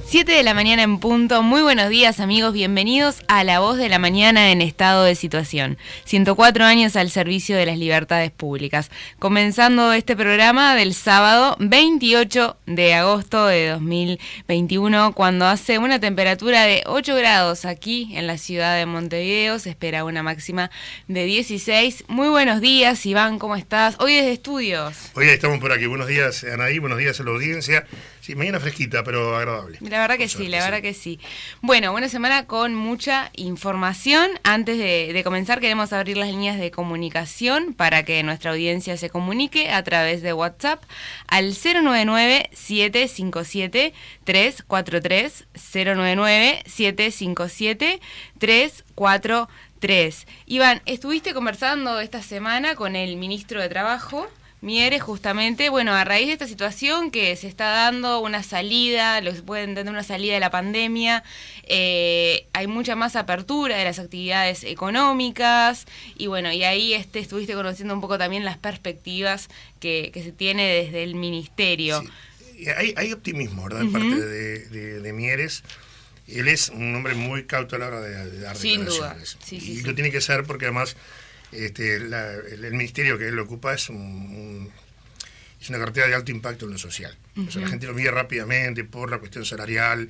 7 de la mañana en punto. Muy buenos días, amigos. Bienvenidos a La Voz de la Mañana en estado de situación. 104 años al servicio de las libertades públicas. Comenzando este programa del sábado 28 de agosto de 2021, cuando hace una temperatura de 8 grados aquí en la ciudad de Montevideo. Se espera una máxima de 16. Muy buenos días, Iván. ¿Cómo estás? Hoy desde estudios. Hoy estamos por aquí. Buenos días, Anaí. Buenos días a la audiencia. Sí, mañana fresquita, pero agradable. La verdad que sí, la verdad que sí. Bueno, una semana con mucha información. Antes de comenzar, queremos abrir las líneas de comunicación para que nuestra audiencia se comunique a través de WhatsApp al 099-757-343, 099-757-343. Iván, estuviste conversando esta semana con el ministro de Trabajo, Mieres, justamente, bueno, a raíz de esta situación que se está dando una salida, lo que se puede entender una salida de la pandemia, hay mucha más apertura de las actividades económicas y bueno, y ahí estuviste conociendo un poco también las perspectivas que se tiene desde el ministerio. Sí. Hay optimismo, ¿verdad? En parte de Mieres. Él es un hombre muy cauto a la hora de dar declaraciones. Sin duda. Sí. Lo tiene que ser porque además el ministerio que él ocupa es una cartera de alto impacto en lo social. O sea, la gente lo mide rápidamente por la cuestión salarial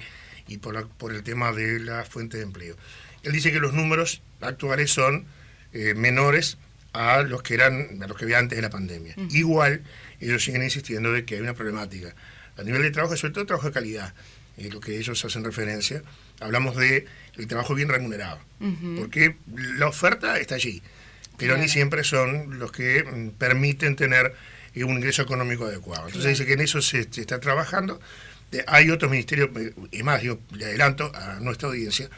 y por el tema de la fuente de empleo. Él dice que los números actuales son menores a los que había antes de la pandemia. Igual, ellos siguen insistiendo de que hay una problemática a nivel de trabajo, sobre todo trabajo de calidad, lo que ellos hacen referencia. Hablamos de el trabajo bien remunerado, porque la oferta está allí, pero ni siempre son los que permiten tener un ingreso económico adecuado. Entonces dice que en eso se está trabajando. Hay otros ministerios, es más, le adelanto a nuestra audiencia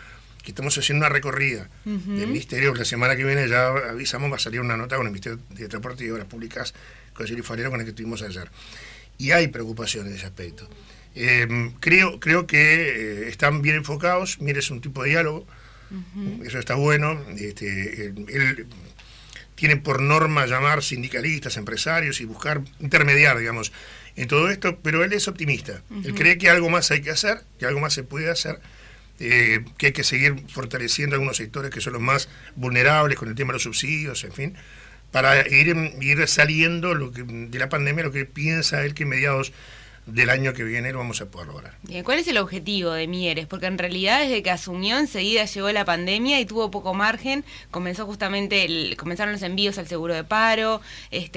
que estamos haciendo una recorrida del ministerio. La semana que viene ya avisamos, va a salir una nota con el Ministerio de Transporte y Obras Públicas, con el Falero, con el que estuvimos ayer. Y hay preocupación en ese aspecto. Creo que están bien enfocados. Mire, es un tipo de diálogo, eso está bueno. Él tiene por norma llamar sindicalistas, empresarios y buscar intermediar, digamos, en todo esto, pero él es optimista. Él cree que algo más hay que hacer, que algo más se puede hacer, que hay que seguir fortaleciendo algunos sectores que son los más vulnerables con el tema de los subsidios, en fin, para ir saliendo de la pandemia, lo que piensa él que mediados del año que viene lo vamos a poder lograr. Bien, ¿cuál es el objetivo de Mieres? Porque en realidad desde que asumió enseguida llegó la pandemia y tuvo poco margen, comenzaron los envíos al seguro de paro,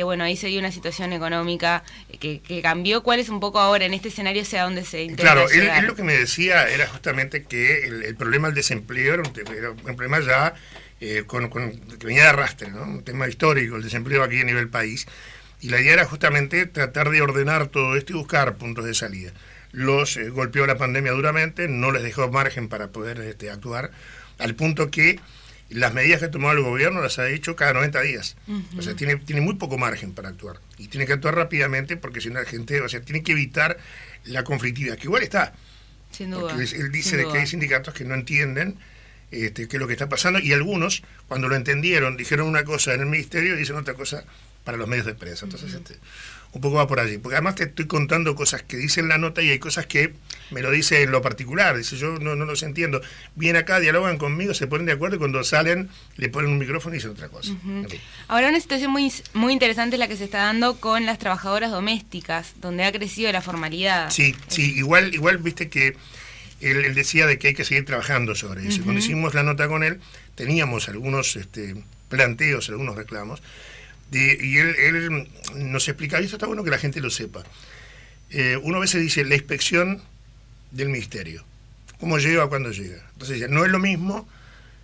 bueno, ahí se dio una situación económica que cambió. ¿Cuál es un poco ahora en este escenario hacia dónde se intenta llegar? Él lo que me decía era justamente que el problema del desempleo era un problema ya que venía de arrastre, ¿no? Un tema histórico, el desempleo aquí a nivel país. Y la idea era justamente tratar de ordenar todo esto y buscar puntos de salida. Los golpeó la pandemia duramente, no les dejó margen para poder actuar, al punto que las medidas que ha tomado el gobierno las ha hecho cada 90 días. O sea, tiene muy poco margen para actuar. Y tiene que actuar rápidamente porque si no la gente, tiene que evitar la conflictividad, que igual está. Sin duda. Porque él dice que hay sindicatos que no entienden qué es lo que está pasando, y algunos, cuando lo entendieron, dijeron una cosa en el ministerio y dicen otra cosa para los medios de prensa. Entonces, un poco va por allí. Porque además te estoy contando cosas que dice en la nota y hay cosas que me lo dice en lo particular. Dice, yo no los entiendo. Vienen acá, dialogan conmigo, se ponen de acuerdo y cuando salen le ponen un micrófono y dicen otra cosa. Okay. Ahora una situación muy interesante es la que se está dando con las trabajadoras domésticas, donde ha crecido la formalidad. Sí, igual viste que él decía de que hay que seguir trabajando sobre eso. Cuando hicimos la nota con él, teníamos algunos planteos, algunos reclamos, y él nos explicaba, y esto está bueno que la gente lo sepa. Uno a veces dice la inspección del ministerio, cómo llega, cuándo llega. Entonces no es lo mismo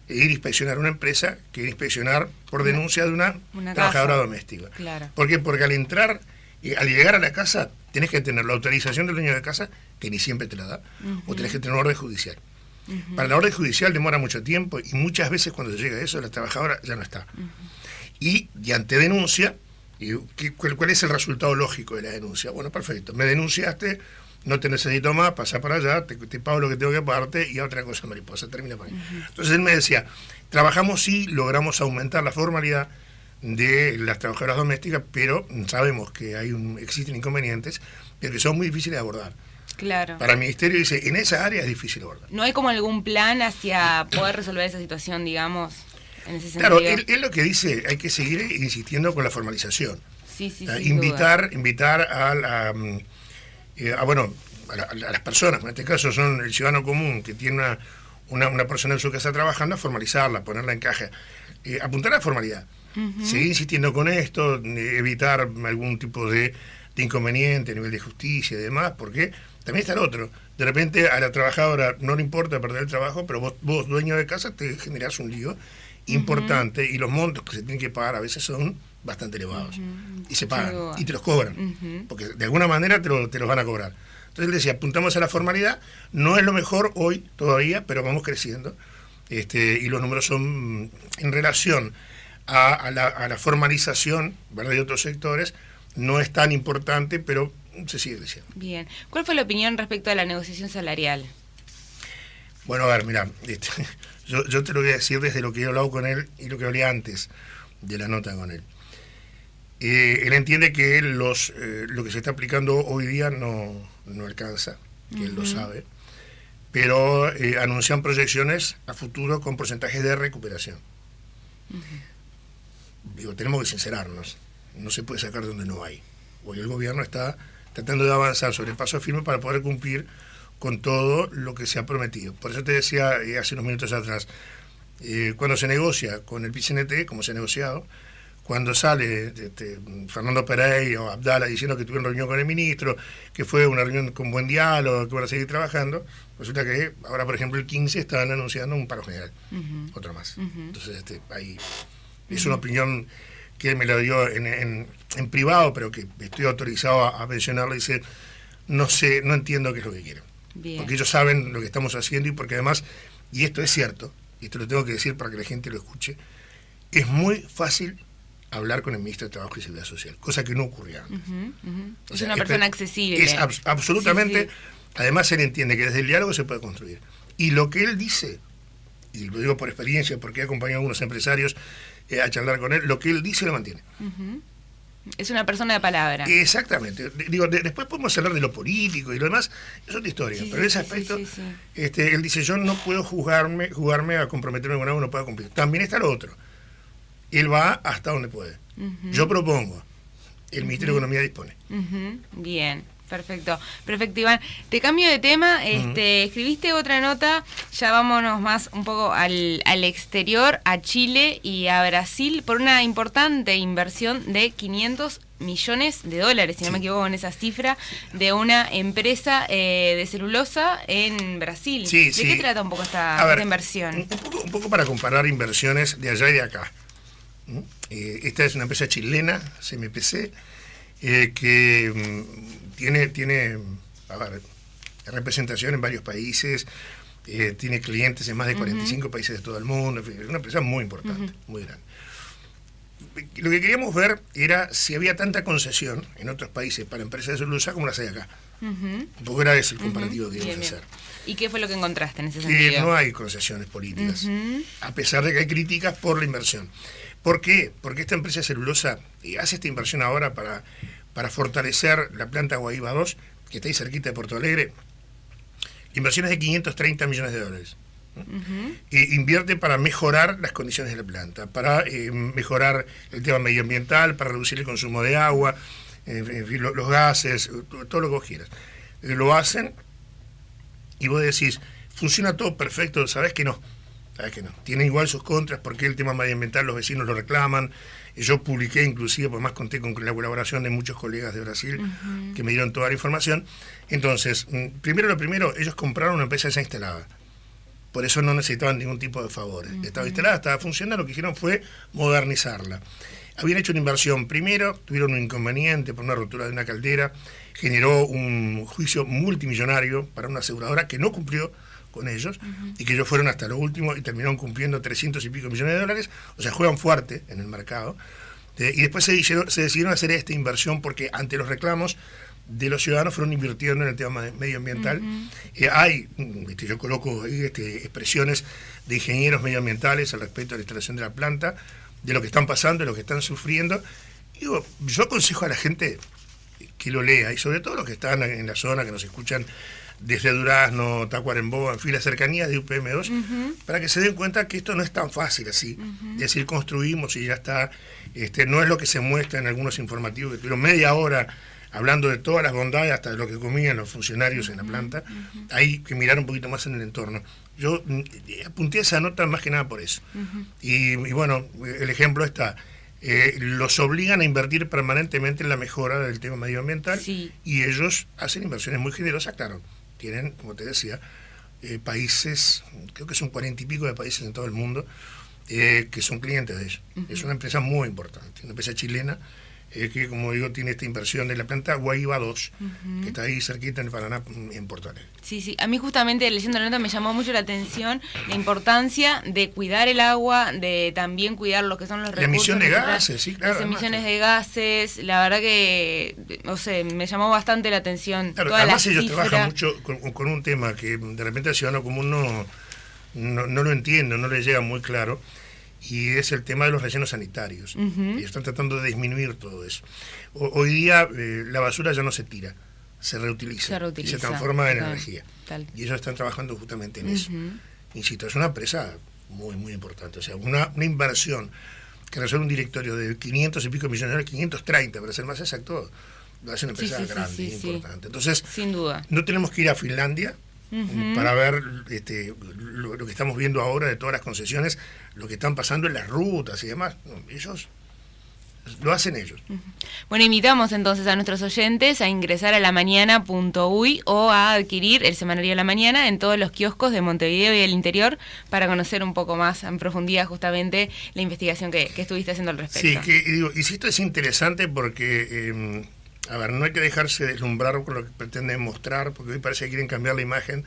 ir a inspeccionar una empresa que ir a inspeccionar por denuncia de una trabajadora doméstica. Claro. ¿Por qué? Porque al llegar a la casa, tenés que tener la autorización del dueño de casa, que ni siempre te la da, o tenés que tener una orden judicial. Para la orden judicial demora mucho tiempo y muchas veces cuando se llega a eso, la trabajadora ya no está. Y ante denuncia, ¿cuál es el resultado lógico de la denuncia? Bueno, perfecto, me denunciaste, no te necesito más, pasa para allá, te pago lo que tengo que pagarte y a otra cosa, mariposa, termina por ahí. Entonces él me decía, trabajamos y logramos aumentar la formalidad de las trabajadoras domésticas, pero sabemos que existen inconvenientes, pero que son muy difíciles de abordar. Claro. Para el ministerio dice, en esa área es difícil abordar. ¿No hay como algún plan hacia poder resolver esa situación, digamos, en ese sentido? Claro, él lo que dice, hay que seguir insistiendo con la formalización. Sí, Invitar a las personas, en este caso son el ciudadano común que tiene una persona en su casa trabajando, a formalizarla, ponerla en caja, apuntar a la formalidad. Seguir insistiendo con esto, evitar algún tipo de inconveniente a nivel de justicia y demás, porque también está el otro. De repente a la trabajadora no le importa perder el trabajo, pero vos dueño de casa, te generás un lío importante y los montos que se tienen que pagar a veces son bastante elevados. Y se pagan, y te los cobran, porque de alguna manera te los van a cobrar. Entonces él decía, apuntamos a la formalidad, no es lo mejor hoy todavía, pero vamos creciendo, y los números son en relación a la formalización, ¿verdad?, de otros sectores, no es tan importante, pero se sigue creciendo. Bien. ¿Cuál fue la opinión respecto a la negociación salarial? Bueno, a ver, mira, yo te lo voy a decir desde lo que he hablado con él y lo que hablé antes de la nota con él. Él entiende que lo que se está aplicando hoy día no alcanza, que él lo sabe, pero anuncian proyecciones a futuro con porcentajes de recuperación. Digo, tenemos que sincerarnos, no se puede sacar donde no hay. Hoy el gobierno está tratando de avanzar sobre el paso firme para poder cumplir con todo lo que se ha prometido. Por eso te decía hace unos minutos atrás, cuando se negocia con el PCNT, como se ha negociado, cuando sale Fernando Pereira o Abdala diciendo que tuvieron reunión con el ministro, que fue una reunión con buen diálogo, que van a seguir trabajando, resulta que ahora, por ejemplo, el 15 estaban anunciando un paro general, otro más. Entonces, ahí es una opinión que él me la dio en privado, pero que estoy autorizado a mencionarla. Dice, no entiendo qué es lo que quieren. Bien. Porque ellos saben lo que estamos haciendo y porque además, y esto es cierto, y esto lo tengo que decir para que la gente lo escuche, es muy fácil hablar con el ministro de Trabajo y Seguridad Social, cosa que no ocurría antes. Es una persona accesible. Es absolutamente, además él entiende que desde el diálogo se puede construir. Y lo que él dice, y lo digo por experiencia, porque he acompañado a algunos empresarios a charlar con él, lo que él dice lo mantiene. Es una persona de palabra. Exactamente. Digo, después podemos hablar de lo político y lo demás, es otra historia. Pero en ese aspecto, él dice, yo no puedo jugarme a comprometerme con algo que no pueda cumplir. También está lo otro. Él va hasta donde puede. Yo propongo, el Ministerio de Economía dispone. Bien, perfecto, Iván. Te cambio de tema, escribiste otra nota, ya vámonos más un poco al exterior, a Chile y a Brasil, por una importante inversión de 500 millones de dólares, si no me equivoco en esa cifra, de una empresa de celulosa en Brasil. ¿De qué trata un poco esta inversión? Un poco para comparar inversiones de allá y de acá. Esta es una empresa chilena, CMPC, que tiene representación en varios países, tiene clientes en más de 45 países de todo el mundo, es una empresa muy importante, muy grande. Lo que queríamos ver era si había tanta concesión en otros países para empresas de celulosa como las hay acá. Un poco era ese el comparativo que íbamos a hacer. ¿Y qué fue lo que encontraste en ese sentido? No hay concesiones políticas, a pesar de que hay críticas por la inversión. ¿Por qué? Porque esta empresa de celulosa hace esta inversión ahora para fortalecer la planta Guaíba 2, que está ahí cerquita de Porto Alegre. La inversión es de 530 millones de dólares. Invierte para mejorar las condiciones de la planta, para mejorar el tema medioambiental, para reducir el consumo de agua, los gases, todo lo que vos quieras. Lo hacen y vos decís, funciona todo perfecto, ¿sabés que no? Tiene igual sus contras, porque el tema medioambiental los vecinos lo reclaman. Yo publiqué inclusive, por más conté con la colaboración de muchos colegas de Brasil que me dieron toda la información. Entonces, primero, ellos compraron una empresa ya instalada. Por eso no necesitaban ningún tipo de favores. Estaba instalada, estaba funcionando, lo que hicieron fue modernizarla. Habían hecho una inversión primero, tuvieron un inconveniente por una rotura de una caldera, generó un juicio multimillonario para una aseguradora que no cumplió con ellos, y que ellos fueron hasta lo último y terminaron cumpliendo 300 y pico millones de dólares, o sea, juegan fuerte en el mercado, y después se decidieron hacer esta inversión porque ante los reclamos de los ciudadanos fueron invirtiendo en el tema medioambiental. Yo coloco ahí expresiones de ingenieros medioambientales al respecto de la instalación de la planta, de lo que están pasando, de lo que están sufriendo. Digo, yo aconsejo a la gente que lo lea, y sobre todo los que están en la zona, que nos escuchan desde Durazno, Tacuarembó, en fin, las cercanías de UPM2, para que se den cuenta que esto no es tan fácil así. Es decir, construimos y ya está. No es lo que se muestra en algunos informativos, que tuvieron media hora hablando de todas las bondades, hasta de lo que comían los funcionarios en la planta. Hay que mirar un poquito más en el entorno. Yo apunté esa nota más que nada por eso. Y bueno, el ejemplo está. Los obligan a invertir permanentemente en la mejora del tema medioambiental, y ellos hacen inversiones muy generosas, claro. Tienen, como te decía, países, creo que son 40 y pico de países en todo el mundo, que son clientes de ellos. Es una empresa muy importante, una empresa chilena, que, como digo, tiene esta inversión de la planta Guaíba 2, que está ahí cerquita en el Paraná, en Porto Alegre. Sí, a mí justamente leyendo la nota me llamó mucho la atención la importancia de cuidar el agua, de también cuidar lo que son los recursos. La emisión de gases, sí, claro. Las emisiones de gases, la verdad que, no sé, me llamó bastante la atención. Claro, además ellos trabajan mucho con un tema que de repente al ciudadano común no lo entiende, no le llega muy claro, y es el tema de los rellenos sanitarios. Y están tratando de disminuir todo eso. Hoy día la basura ya no se tira, se reutiliza y se transforma en energía. Y ellos están trabajando justamente en eso. Insisto, es una empresa muy, muy importante. O sea, una inversión que resuelve un directorio de 500 y pico millones de dólares, 530 para ser más exacto, es una empresa grande y importante. Entonces, sin duda, no tenemos que ir a Finlandia para ver lo que estamos viendo ahora de todas las concesiones, lo que están pasando en las rutas y demás. No, ellos lo hacen ellos. Bueno, invitamos entonces a nuestros oyentes a ingresar a lamañana.uy o a adquirir el semanario La Mañana en todos los kioscos de Montevideo y el interior para conocer un poco más en profundidad justamente la investigación que estuviste haciendo al respecto. Sí, y si esto es interesante porque no hay que dejarse deslumbrar con lo que pretenden mostrar, porque hoy parece que quieren cambiar la imagen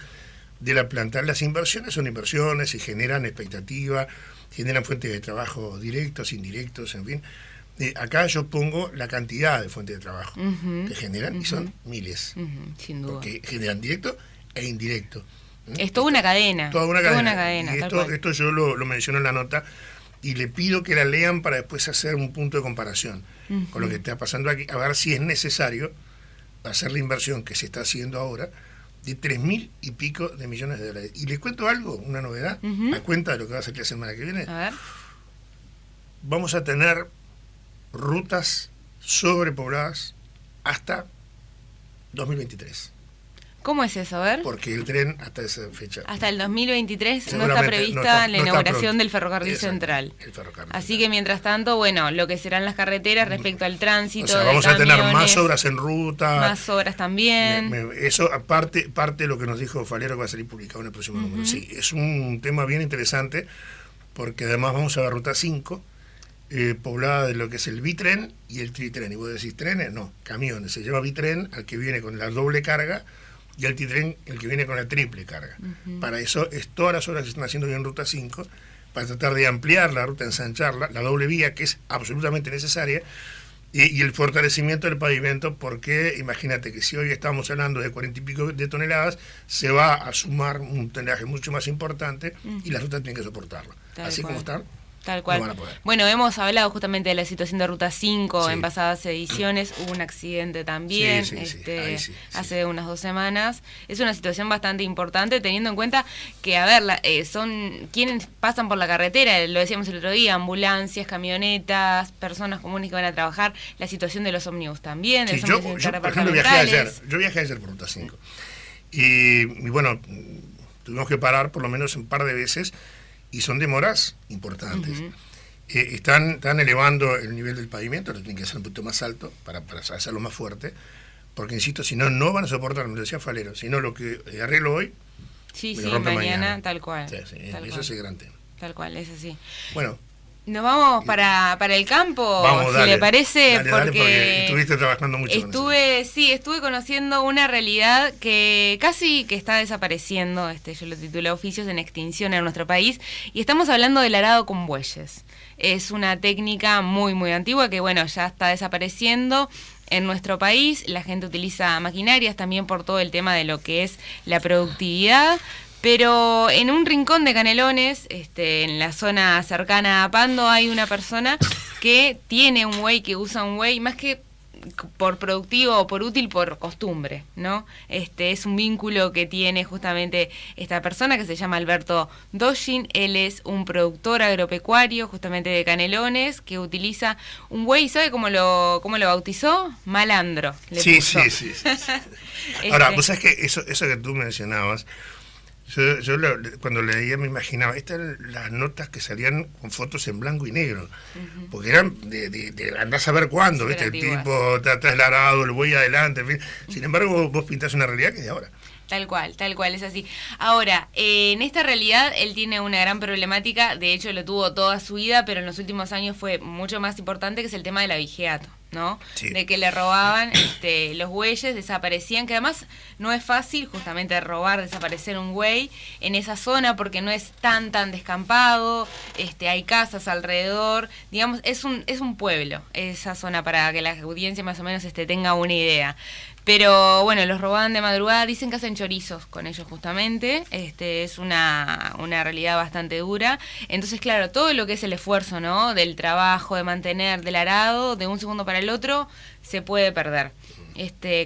de la planta. Las inversiones son inversiones y generan expectativa, generan fuentes de trabajo directos, indirectos, en fin. Acá yo pongo la cantidad de fuentes de trabajo que generan, y son miles. Sin duda. Porque generan directo e indirecto. Es toda una cadena. Toda una cadena. Y esto yo lo menciono en la nota, y le pido que la lean para después hacer un punto de comparación con lo que está pasando aquí, a ver si es necesario hacer la inversión que se está haciendo ahora de 3.000 y pico de millones de dólares. Y les cuento algo, una novedad, a cuenta de lo que va a ser la semana que viene. A ver. Vamos a tener rutas sobrepobladas hasta 2023. ¿Cómo es eso? A ver. Porque el tren hasta esa fecha. Hasta el 2023 no está prevista la inauguración del ferrocarril central. El ferrocarril Así que mientras tanto, bueno, lo que serán las carreteras respecto al tránsito. O sea, vamos a tener más obras en ruta. Más obras también. Eso parte de lo que nos dijo Falero, que va a salir publicado en el próximo número. Sí, es un tema bien interesante, porque además vamos a ver ruta 5. Poblada de lo que es el bitren y el tritren. Y vos decís, trenes, no, camiones. Se llama bitren al que viene con la doble carga, y el tritren el que viene con la triple carga. Para eso todas las obras que se están haciendo en ruta 5, para tratar de ampliar la ruta, ensancharla, la doble vía, que es absolutamente necesaria, y el fortalecimiento del pavimento, porque imagínate que si hoy estamos hablando de 40 y pico de toneladas, se va a sumar un tonelaje mucho más importante, y las rutas tienen que soportarlo. Así como están. Tal cual. No van a poder. Bueno, hemos hablado justamente de la situación de Ruta 5 en pasadas ediciones. Hubo un accidente también hace unas 2 semanas. Es una situación bastante importante, teniendo en cuenta que, son quienes pasan por la carretera, lo decíamos el otro día, ambulancias, camionetas, personas comunes que van a trabajar, la situación de los ómnibus también. Sí, yo, por ejemplo, viajé ayer por Ruta 5. Y bueno, tuvimos que parar por lo menos un par de veces, y son demoras importantes. Están elevando el nivel del pavimento, lo tienen que hacer un poquito más alto para hacerlo más fuerte, porque insisto, si no van a soportar, como decía Falero, si no lo que arreglo hoy, mañana, tal cual. Eso es el gran tema. Tal cual, es así. Bueno. Nos vamos para el campo, le parece, porque estuviste trabajando mucho. Estuve conociendo una realidad que casi que está desapareciendo. Yo lo titulé Oficios en extinción en nuestro país, y estamos hablando del arado con bueyes. Es una técnica muy, muy antigua que, bueno, ya está desapareciendo en nuestro país. La gente utiliza maquinarias también por todo el tema de lo que es la productividad. Pero en un rincón de Canelones, en la zona cercana a Pando, hay una persona que tiene un buey, que usa un buey, más que por productivo o por útil por costumbre, ¿no? Es un vínculo que tiene justamente esta persona que se llama Alberto Doshin. Él es un productor agropecuario justamente de Canelones que utiliza un buey. ¿Sabe cómo lo bautizó? Malandro. Sí. Ahora, vos sabés que eso que tú mencionabas, yo cuando leía me imaginaba, estas eran las notas que salían con fotos en blanco y negro, porque eran de andás a ver cuándo, ¿viste? El tipo está trasladado, el buey adelante, en fin. Sin embargo, vos pintás una realidad que es de ahora. Tal cual, es así. Ahora, en esta realidad él tiene una gran problemática, de hecho lo tuvo toda su vida, pero en los últimos años fue mucho más importante, que es el tema del abigeato, ¿no? Sí. De que le robaban los bueyes, desaparecían, que además no es fácil justamente robar, desaparecer un buey en esa zona porque no es tan descampado, hay casas alrededor, digamos, es un pueblo esa zona, para que la audiencia más o menos tenga una idea. Pero bueno, los robaban de madrugada, dicen que hacen chorizos con ellos justamente, es una realidad bastante dura. Entonces, claro, todo lo que es el esfuerzo, ¿no? Del trabajo, de mantener, del arado, de un segundo para el otro, se puede perder.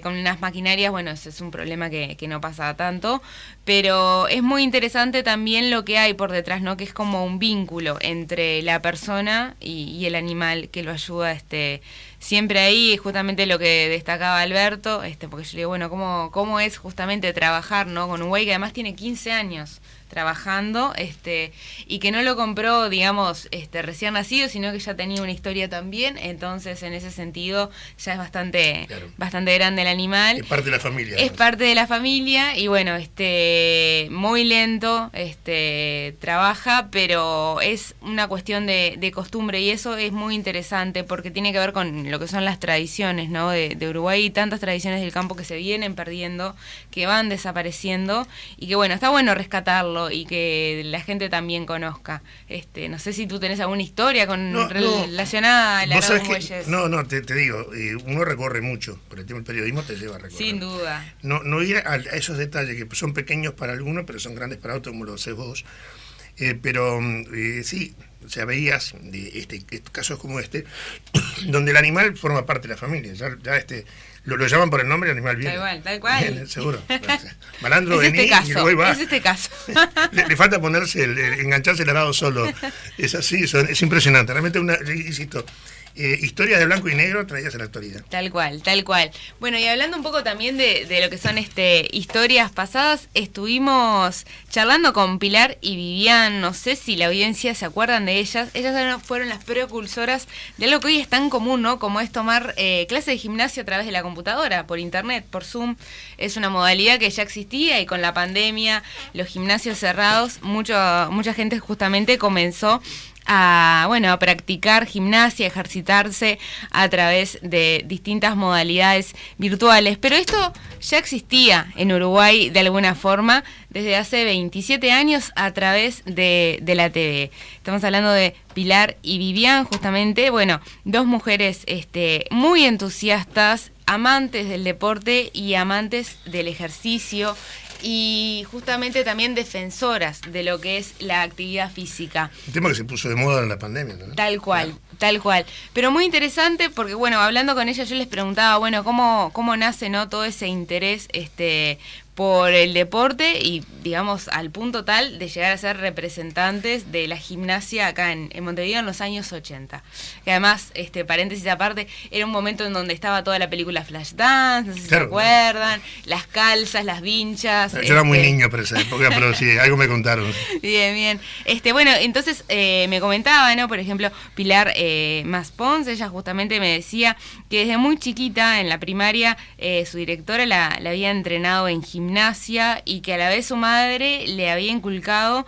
Con unas maquinarias, bueno, ese es un problema que no pasa tanto, pero es muy interesante también lo que hay por detrás, ¿no? Que es como un vínculo entre la persona y el animal que lo ayuda, siempre ahí, justamente lo que destacaba Alberto, porque yo le digo, bueno, ¿cómo es justamente trabajar, ¿no? Con un güey que además tiene 15 años trabajando, y que no lo compró, digamos, recién nacido, sino que ya tenía una historia también. Entonces, en ese sentido, ya es bastante grande el animal. Es parte de la familia. Es parte de la familia, y bueno, muy lento, trabaja, pero es una cuestión de costumbre, y eso es muy interesante, porque tiene que ver con lo que son las tradiciones, ¿no? De Uruguay, y tantas tradiciones del campo que se vienen perdiendo, que van desapareciendo, y que bueno, está bueno rescatarlo, y que la gente también conozca. No sé si tú tenés alguna historia relacionada a la de los bueyes. No, te digo, uno recorre mucho, por el tema del periodismo te lleva a recorrer. Sin duda. No ir a esos detalles que son pequeños para algunos, pero son grandes para otros, como lo haces vos. Pero sí, o sea, veías casos como donde el animal forma parte de la familia. Ya lo llaman por el nombre, el animal viene. Tal cual. Bien, seguro. Malandro, vení, y el güey va. Es este caso. le falta ponerse, engancharse el arado solo. Es así, es impresionante. Realmente insisto, historias de blanco y negro traídas a la actualidad. Tal cual. Bueno, y hablando un poco también de lo que son historias pasadas, estuvimos charlando con Pilar y Vivian. No sé si la audiencia se acuerdan de ellas. Ellas fueron las precursoras de algo que hoy es tan común, ¿no? Como es tomar clases de gimnasio a través de la computadora, por internet, por Zoom. Es una modalidad que ya existía, y con la pandemia, los gimnasios cerrados, mucha gente justamente comenzó a practicar gimnasia, ejercitarse a través de distintas modalidades virtuales. Pero esto ya existía en Uruguay de alguna forma desde hace 27 años a través de la TV. Estamos hablando de Pilar y Vivian, justamente, dos mujeres muy entusiastas, amantes del deporte y amantes del ejercicio, y justamente también defensoras de lo que es la actividad física. Un tema que se puso de moda en la pandemia, ¿no? Tal cual. Pero muy interesante porque, hablando con ella, yo les preguntaba, cómo nace, ¿no? Todo ese interés por el deporte, y digamos al punto tal de llegar a ser representantes de la gimnasia acá en Montevideo en los años 80. Que además, paréntesis aparte, era un momento en donde estaba toda la película Flashdance, no sé si se acuerdan, las calzas, las vinchas. Yo era muy niño para esa época, pero sí, algo me contaron. Bien. Entonces me comentaba, ¿no? Por ejemplo, Pilar Maspons, ella justamente me decía que desde muy chiquita, en la primaria, su directora la había entrenado en gimnasia, y que a la vez su madre le había inculcado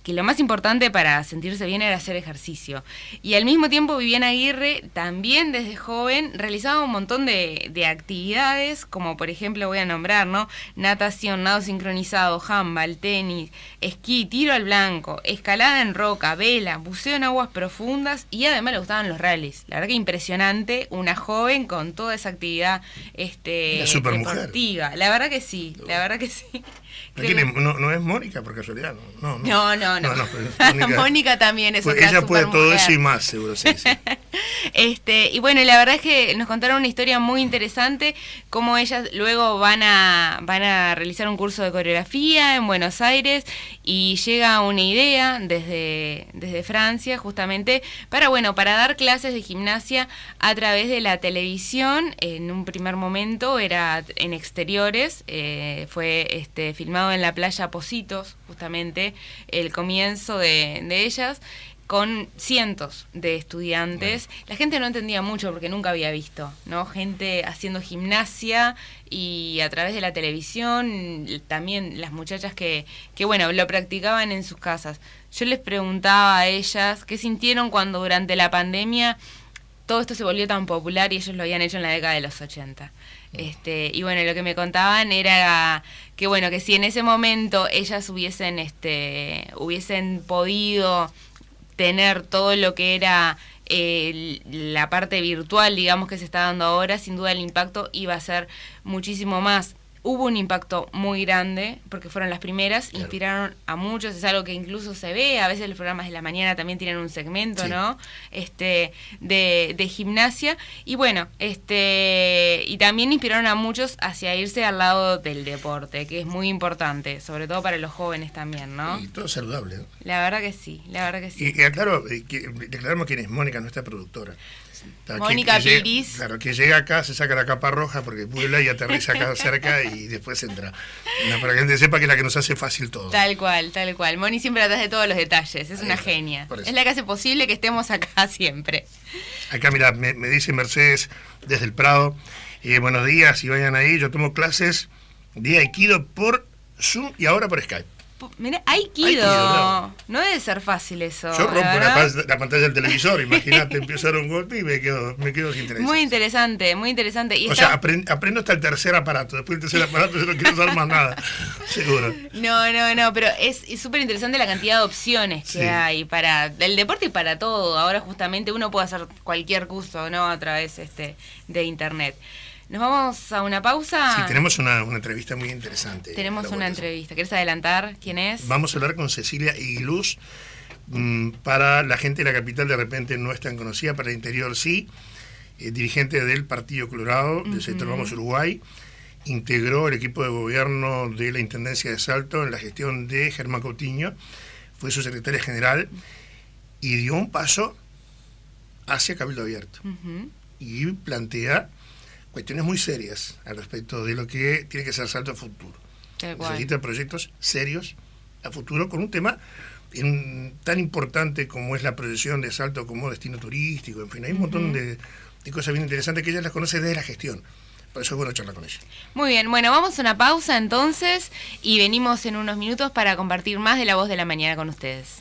que lo más importante para sentirse bien era hacer ejercicio. Y al mismo tiempo Vivian Aguirre también desde joven realizaba un montón de actividades, como por ejemplo voy a nombrar, ¿no? Natación, nado sincronizado, handball, tenis, esquí, tiro al blanco, escalada en roca, vela, buceo en aguas profundas, y además le gustaban los rallies. La verdad que impresionante, una joven con toda esa actividad deportiva. La verdad que sí. ¿No es Mónica por casualidad? No. No. Mónica también es pues otra ella puede supermujer. todo eso y más, seguro, sí. Y bueno, la verdad es que nos contaron una historia muy interesante, cómo ellas luego van a realizar un curso de coreografía en Buenos Aires y llega una idea desde Francia justamente para dar clases de gimnasia a través de la televisión. En un primer momento era en exteriores, fue filmado en la playa Positos, justamente el comienzo de ellas, con cientos de estudiantes. Bueno. La gente no entendía mucho porque nunca había visto, ¿no? Gente haciendo gimnasia y a través de la televisión, también las muchachas que bueno, lo practicaban en sus casas. Yo les preguntaba a ellas qué sintieron cuando durante la pandemia todo esto se volvió tan popular y ellos lo habían hecho en la década de los 80. Y bueno, lo que me contaban era que bueno, que si en ese momento ellas hubiesen podido tener todo lo que era la parte virtual, digamos, que se está dando ahora, sin duda el impacto iba a ser muchísimo más. Hubo un impacto muy grande, porque fueron las primeras, claro. Inspiraron a muchos, es algo que incluso se ve, a veces los programas de la mañana también tienen un segmento, sí. ¿No? De gimnasia, y bueno, y también inspiraron a muchos hacia irse al lado del deporte, que es muy importante, sobre todo para los jóvenes también, ¿no? Y todo saludable, ¿no? La verdad que sí. Y aclaro, declaramos quién es Mónica, nuestra productora. Mónica Piris. Claro, que llega acá, se saca la capa roja porque vuela y aterriza acá cerca y después entra. No, para que la gente sepa que es la que nos hace fácil todo. Tal cual. Moni siempre atrás de todos los detalles, es una genia. Es la que hace posible que estemos acá siempre. Acá, mira, me dice Mercedes desde el Prado, buenos días, y vayan ahí, yo tomo clases de Aikido por Zoom y ahora por Skype. Mira, Aikido. No debe ser fácil eso. Yo rompo la pantalla del televisor, imagínate, empiezo a dar un golpe y me quedo sin interés. Muy interesante. Y sea, aprendo hasta el tercer aparato, después del tercer aparato yo no quiero usar más nada, seguro. No, pero es súper interesante la cantidad de opciones que hay para el deporte y para todo. Ahora justamente uno puede hacer cualquier curso, ¿no? A través de internet. ¿Nos vamos a una pausa? Sí, tenemos una entrevista muy interesante. Tenemos una entrevista. ¿Querés adelantar quién es? Vamos a hablar con Cecilia Iguiluz. Para la gente de la capital de repente no es tan conocida, para el interior sí. Dirigente del Partido Colorado, del sector Vamos Uruguay. Integró el equipo de gobierno de la Intendencia de Salto en la gestión de Germán Coutinho. Fue su secretaria general y dio un paso hacia Cabildo Abierto. Y plantea cuestiones muy serias al respecto de lo que tiene que ser Salto a futuro. Necesita proyectos serios a futuro con un tema tan importante como es la proyección de Salto como destino turístico. En fin, hay un montón de cosas bien interesantes que ella las conoce desde la gestión. Por eso es bueno charlar con ella. Muy bien, bueno, vamos a una pausa entonces y venimos en unos minutos para compartir más de La Voz de la Mañana con ustedes.